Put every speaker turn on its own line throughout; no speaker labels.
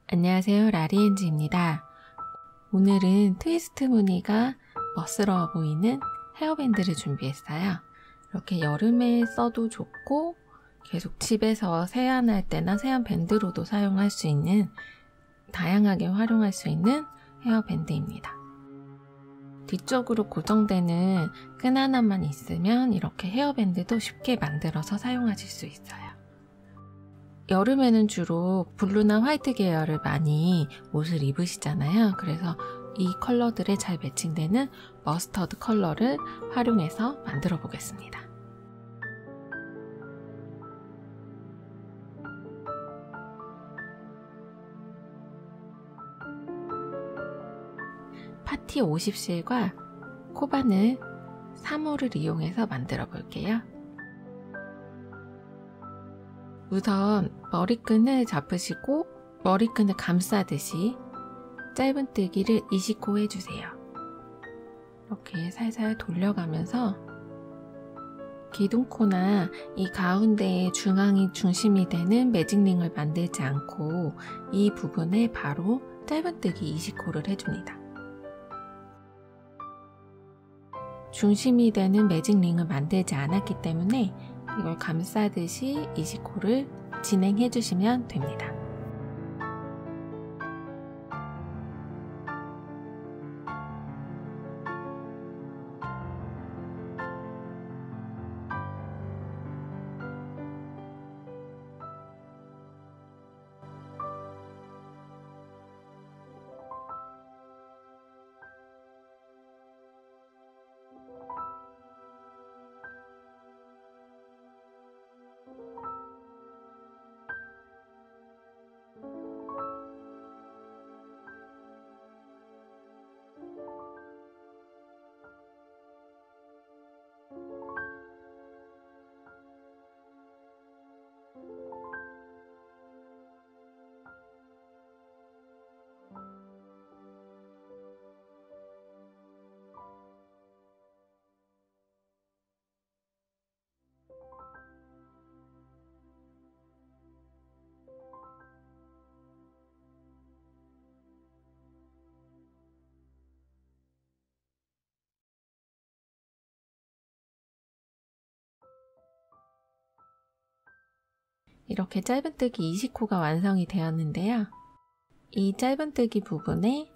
안녕하세요, 라리엔즈입니다. 오늘은 트위스트 무늬가 멋스러워 보이는 헤어밴드를 준비했어요. 이렇게 여름에 써도 좋고 계속 집에서 세안할 때나 세안 밴드로도 사용할 수 있는, 다양하게 활용할 수 있는 헤어밴드입니다. 뒤쪽으로 고정되는 끈 하나만 있으면 이렇게 헤어밴드도 쉽게 만들어서 사용하실 수 있어요. 여름에는 주로 블루나 화이트 계열을 많이 옷을 입으시잖아요. 그래서 이 컬러들에 잘 매칭되는 머스터드 컬러를 활용해서 만들어 보겠습니다. 파티 50실과 코바늘 3호를 이용해서 만들어 볼게요. 우선 머리끈을 잡으시고 머리끈을 감싸듯이 짧은뜨기를 20호 해주세요. 이렇게 살살 돌려가면서 기둥코나 이 가운데에 중앙이 중심이 되는 매직링을 만들지 않고 이 부분에 바로 짧은뜨기 20호를 해줍니다. 중심이 되는 매직링을 만들지 않았기 때문에 이걸 감싸듯이 20호를 진행해 주시면 됩니다. 이렇게 짧은뜨기 20호가 완성이 되었는데요. 이 짧은뜨기 부분에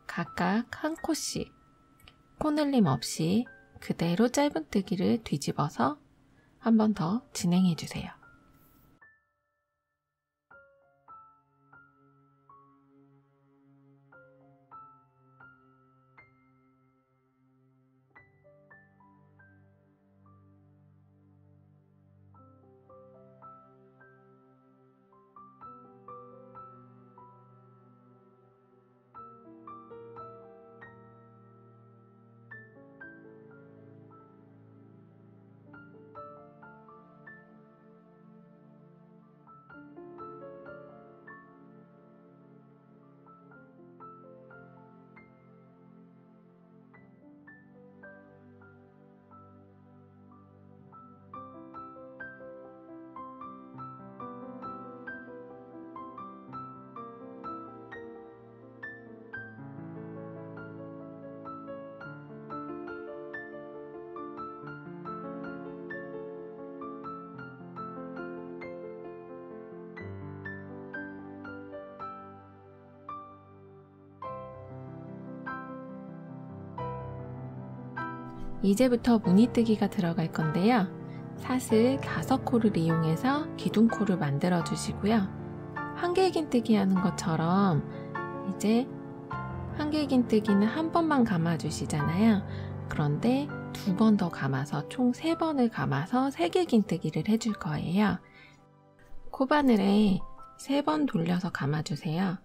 각각 한 코씩 코늘림 없이 그대로 짧은뜨기를 뒤집어서 한 번 더 진행해 주세요. 이제부터 무늬뜨기가 들어갈 건데요. 사슬 5코를 이용해서 기둥코를 만들어 주시고요. 한길긴뜨기 하는 것처럼 이제 한길긴뜨기는 한 번만 감아 주시잖아요. 그런데 2번 더 감아서 총 3번을 감아서 세길긴뜨기를 해줄 거예요. 코바늘에 3번 돌려서 감아 주세요.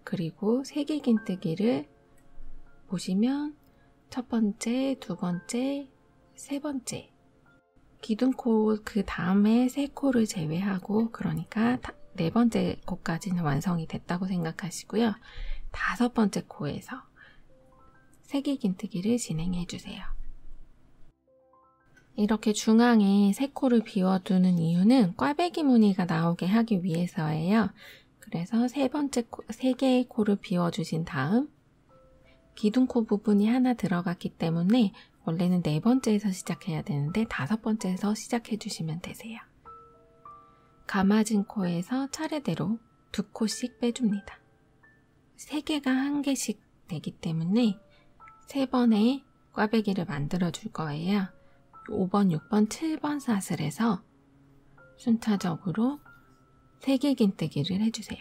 그리고 세길긴뜨기를 보시면 첫 번째, 두 번째, 세 번째 기둥코 그 다음에 3코를 제외하고, 그러니까 네 번째 코까지는 완성이 됐다고 생각하시고요. 다섯 번째 코에서 새길긴뜨기를 진행해 주세요. 이렇게 중앙에 세 코를 비워두는 이유는 꽈배기 무늬가 나오게 하기 위해서예요. 그래서 세 개의 코를 비워주신 다음 기둥코 부분이 하나 들어갔기 때문에 원래는 네 번째에서 시작해야 되는데 다섯 번째에서 시작해 주시면 되세요. 감아진 코에서 차례대로 두 코씩 빼줍니다. 세 개가 한 개씩 되기 때문에 세 번의 꽈배기를 만들어 줄 거예요. 5번, 6번, 7번 사슬에서 순차적으로 새길긴뜨기를 해주세요.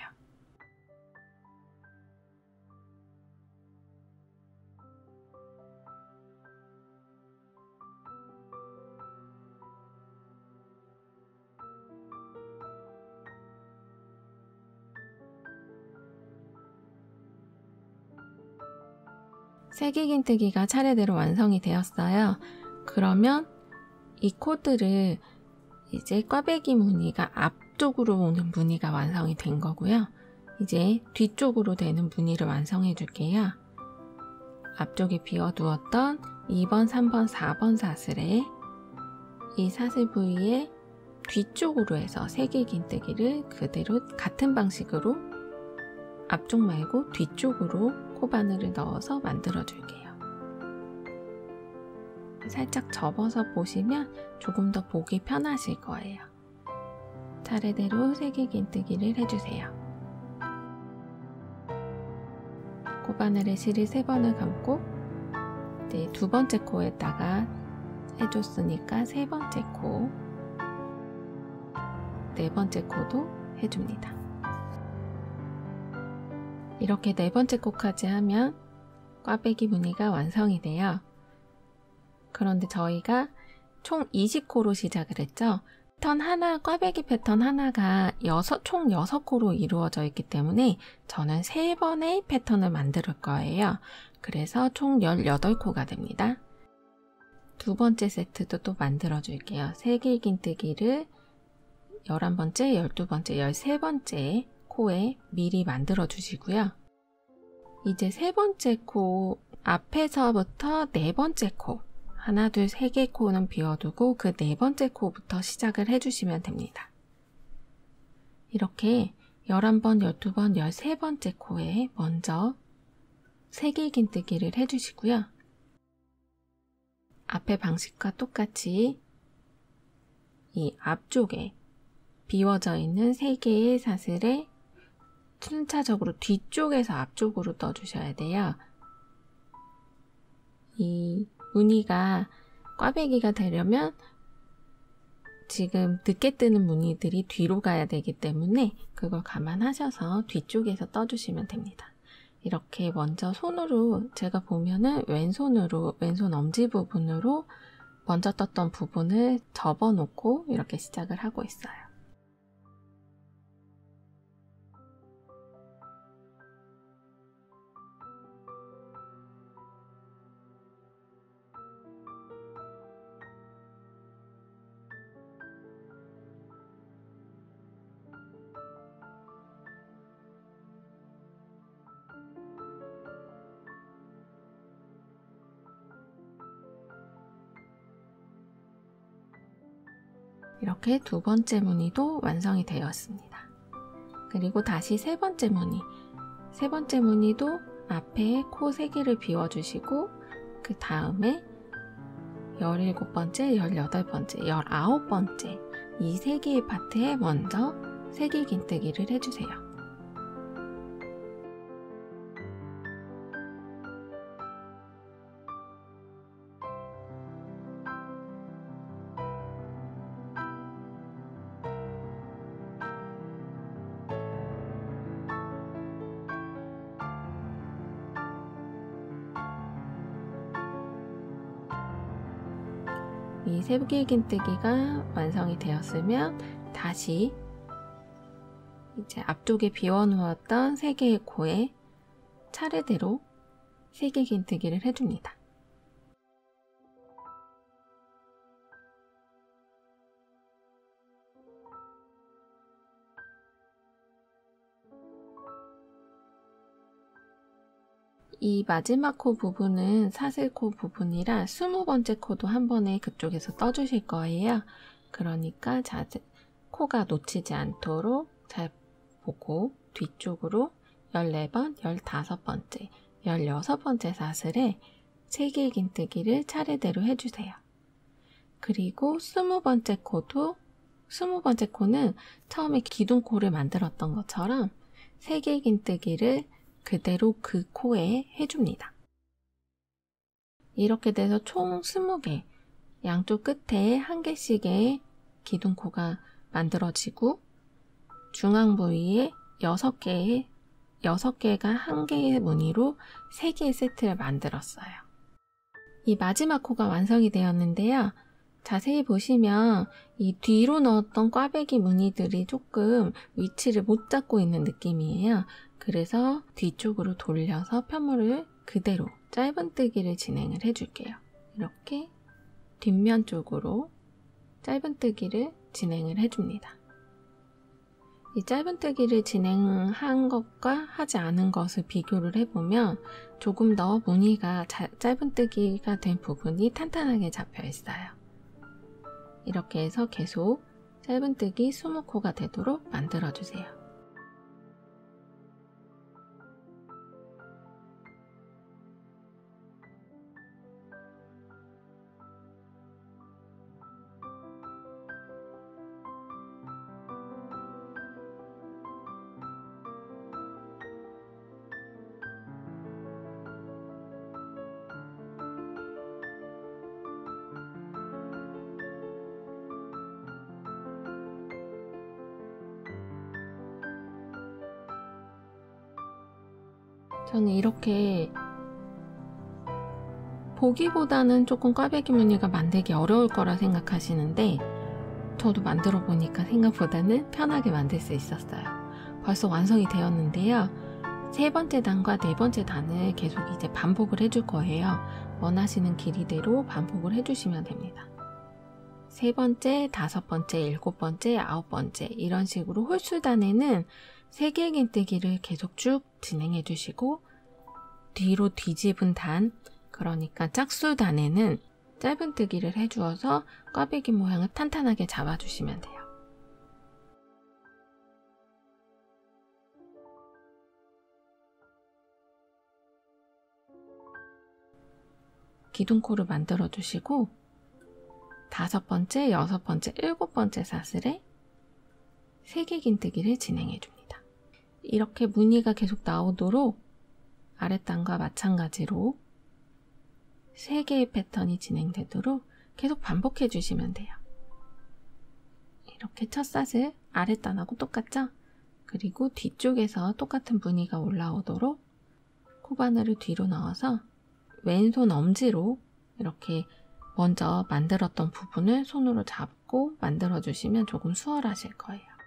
새길긴뜨기가 차례대로 완성이 되었어요. 그러면 이 코드를 이제 꽈배기 무늬가 앞쪽으로 오는 무늬가 완성이 된 거고요. 이제 뒤쪽으로 되는 무늬를 완성해 줄게요. 앞쪽에 비워두었던 2번, 3번, 4번 사슬에 이 사슬 부위에 뒤쪽으로 해서 새길긴뜨기를 그대로 같은 방식으로 앞쪽 말고 뒤쪽으로 코바늘을 넣어서 만들어 줄게요. 살짝 접어서 보시면 조금 더 보기 편하실 거예요. 차례대로 새길긴뜨기를 해주세요. 코바늘에 실을 3번을 감고 이제 두 번째 코에다가 해줬으니까 세 번째 코, 네 번째 코도 해줍니다. 이렇게 네 번째 코까지 하면 꽈배기 무늬가 완성이 돼요. 그런데 저희가 총 20코로 시작을 했죠. 패턴 하나, 꽈배기 패턴 하나가 총 6코로 이루어져 있기 때문에 저는 3번의 패턴을 만들 거예요. 그래서 총 18코가 됩니다. 두 번째 세트도 또 만들어 줄게요. 새길긴뜨기를 11번째, 12번째, 13번째 코에 미리 만들어 주시고요. 이제 세 번째 코 앞에서부터 네 번째 코, 하나, 둘, 세 개 코는 비워두고 그 네 번째 코부터 시작을 해주시면 됩니다. 이렇게 11번, 12번, 13번째 코에 먼저 새길긴뜨기를 해주시고요. 앞에 방식과 똑같이 이 앞쪽에 비워져 있는 3개의 사슬에 순차적으로 뒤쪽에서 앞쪽으로 떠주셔야 돼요. 이 무늬가 꽈배기가 되려면 지금 늦게 뜨는 무늬들이 뒤로 가야 되기 때문에 그걸 감안하셔서 뒤쪽에서 떠주시면 됩니다. 이렇게 먼저 손으로 제가 보면은 왼손 엄지 부분으로 먼저 떴던 부분을 접어놓고 이렇게 시작을 하고 있어요. 이렇게 두 번째 무늬도 완성이 되었습니다. 그리고 다시 세 번째 무늬. 세 번째 무늬도 앞에 코 3개를 비워주시고 그 다음에 17번째, 18번째, 19번째 이 3개의 파트에 먼저 새길긴뜨기를 해주세요. 이 새길긴뜨기가 완성이 되었으면 다시 이제 앞쪽에 비워놓았던 3개의 코에 차례대로 새길긴뜨기를 해줍니다. 이 마지막 코 부분은 사슬코 부분이라 20번째 코도 한 번에 그쪽에서 떠주실 거예요. 그러니까 코가 놓치지 않도록 잘 보고 뒤쪽으로 14번, 15번째, 16번째 사슬에 3개의 긴뜨기를 차례대로 해주세요. 그리고 20번째 코도 20번째 코는 처음에 기둥코를 만들었던 것처럼 3개의 긴뜨기를 그대로 그 코에 해줍니다. 이렇게 돼서 총 20개, 양쪽 끝에 1개씩의 기둥코가 만들어지고 중앙 부위에 6개가 1개의 무늬로 3개의 세트를 만들었어요. 이 마지막 코가 완성이 되었는데요. 자세히 보시면 이 뒤로 넣었던 꽈배기 무늬들이 조금 위치를 못 잡고 있는 느낌이에요. 그래서 뒤쪽으로 돌려서 편물을 그대로 짧은뜨기를 진행을 해줄게요. 이렇게 뒷면 쪽으로 짧은뜨기를 진행을 해줍니다. 이 짧은뜨기를 진행한 것과 하지 않은 것을 비교를 해보면 조금 더 무늬가 짧은뜨기가 된 부분이 탄탄하게 잡혀 있어요. 이렇게 해서 계속 짧은뜨기 20코가 되도록 만들어주세요. 저는 이렇게 보기보다는 조금 꽈배기 무늬가 만들기 어려울 거라 생각하시는데 저도 만들어 보니까 생각보다는 편하게 만들 수 있었어요. 벌써 완성이 되었는데요. 3번째 단과 4번째 단을 계속 이제 반복을 해줄 거예요. 원하시는 길이대로 반복을 해주시면 됩니다. 3번째, 5번째, 7번째, 9번째 이런 식으로 홀수단에는 3개의 긴뜨기를 계속 쭉 진행해 주시고 뒤로 뒤집은 단, 그러니까 짝수단에는 짧은뜨기를 해주어서 꽈배기 모양을 탄탄하게 잡아주시면 돼요. 기둥코를 만들어 주시고 5번째, 6번째, 7번째 사슬에 3개 긴뜨기를 진행해 줍니다. 이렇게 무늬가 계속 나오도록 아랫단과 마찬가지로 3개의 패턴이 진행되도록 계속 반복해 주시면 돼요. 이렇게 첫 사슬 아랫단하고 똑같죠? 그리고 뒤쪽에서 똑같은 무늬가 올라오도록 코바늘을 뒤로 넣어서 왼손 엄지로 이렇게 먼저 만들었던 부분을 손으로 잡고 만들어 주시면 조금 수월하실 거예요.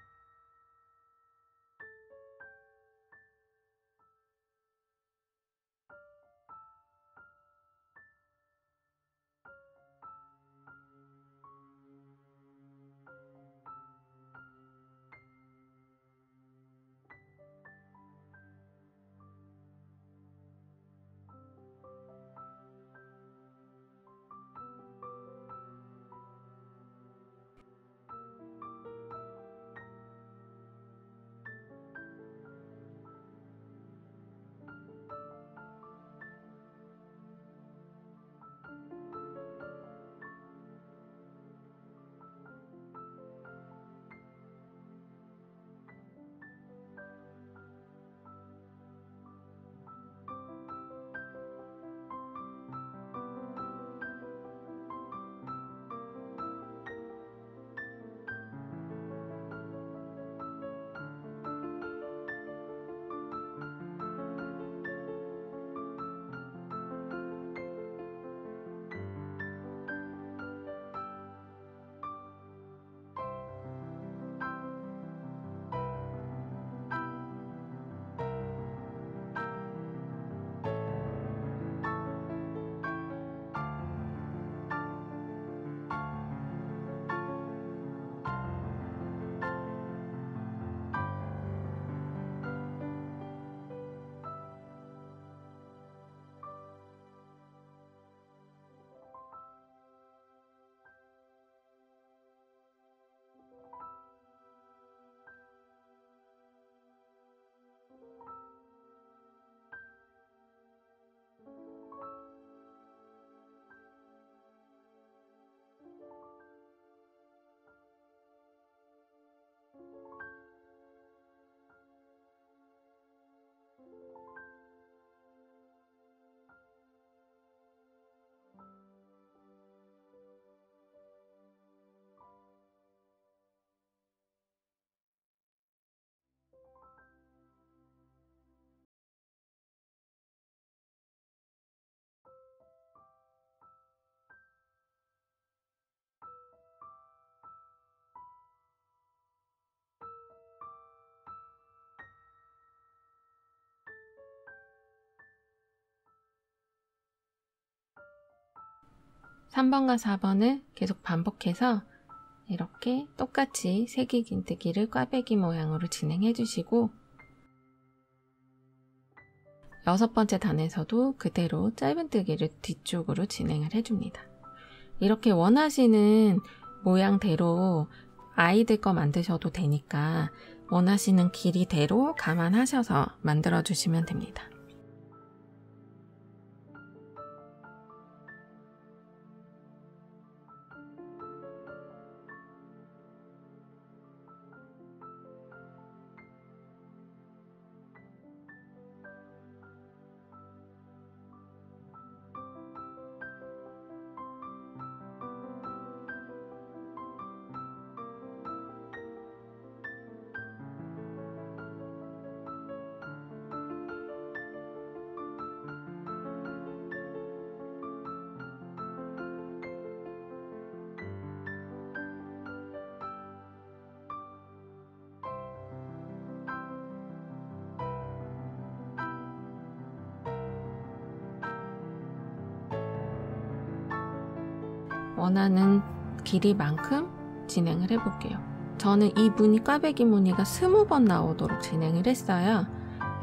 3번과 4번을 계속 반복해서 이렇게 똑같이 세기 긴뜨기를 꽈배기 모양으로 진행해 주시고 6번째 단에서도 그대로 짧은뜨기를 뒤쪽으로 진행을 해줍니다. 이렇게 원하시는 모양대로 아이들 거 만드셔도 되니까 원하시는 길이대로 감안하셔서 만들어 주시면 됩니다. 원하는 길이만큼 진행을 해볼게요. 저는 이 무늬 꽈배기 무늬가 20번 나오도록 진행을 했어요.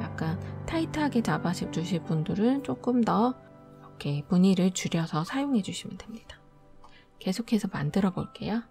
약간 타이트하게 잡아주실 분들은 조금 더 이렇게 무늬를 줄여서 사용해 주시면 됩니다. 계속해서 만들어 볼게요.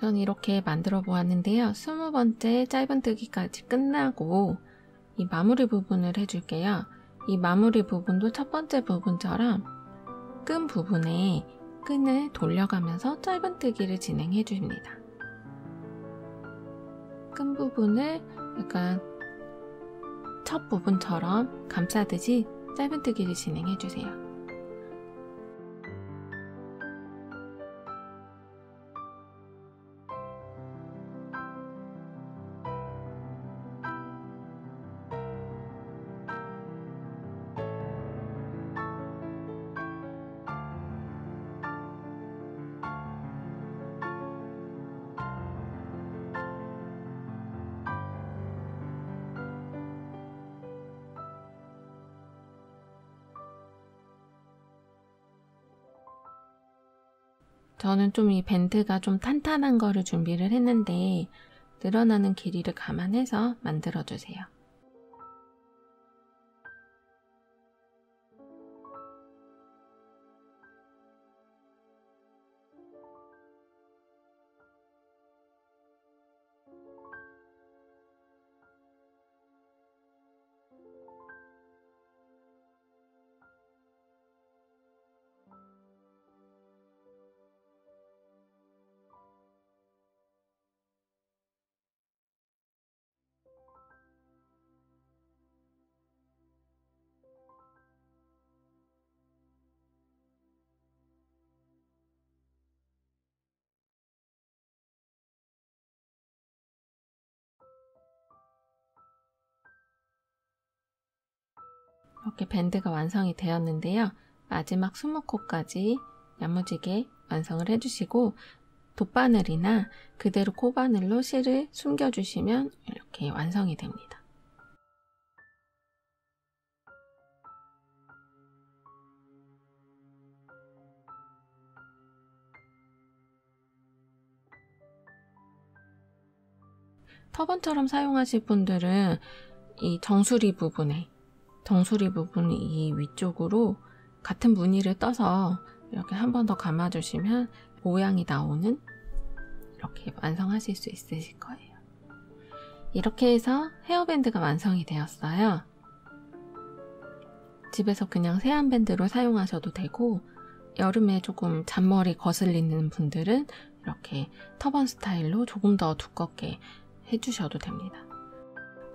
전 이렇게 만들어 보았는데요. 20번째 짧은뜨기까지 끝나고 이 마무리 부분을 해줄게요. 이 마무리 부분도 첫 번째 부분처럼 끈 부분에 끈을 돌려가면서 짧은뜨기를 진행해 줍니다. 끈 부분을 약간 첫 부분처럼 감싸듯이 짧은뜨기를 진행해 주세요. 저는 좀 이 밴드가 좀 탄탄한 거를 준비를 했는데 늘어나는 길이를 감안해서 만들어주세요. 이렇게 밴드가 완성이 되었는데요. 마지막 20코까지 야무지게 완성을 해주시고 돗바늘이나 그대로 코바늘로 실을 숨겨주시면 이렇게 완성이 됩니다. 터번처럼 사용하실 분들은 이 정수리 부분이 이 위쪽으로 같은 무늬를 떠서 이렇게 한 번 더 감아주시면 모양이 나오는 이렇게 완성하실 수 있으실 거예요. 이렇게 해서 헤어밴드가 완성이 되었어요. 집에서 그냥 세안밴드로 사용하셔도 되고 여름에 조금 잔머리 거슬리는 분들은 이렇게 터번 스타일로 조금 더 두껍게 해주셔도 됩니다.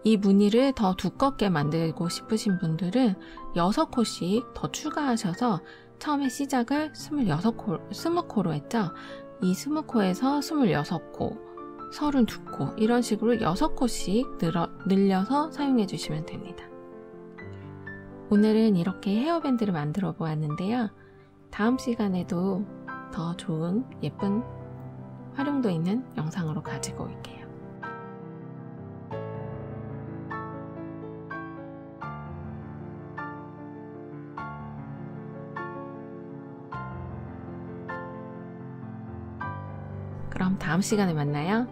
이 무늬를 더 두껍게 만들고 싶으신 분들은 6코씩 더 추가하셔서 처음에 시작을 20코로 했죠. 이 20코에서 26코, 32코 이런 식으로 6코씩 늘려서 사용해 주시면 됩니다. 오늘은 이렇게 헤어밴드를 만들어 보았는데요. 다음 시간에도 더 좋은 예쁜 활용도 있는 영상으로 가지고 올게요. 그럼 다음 시간에 만나요.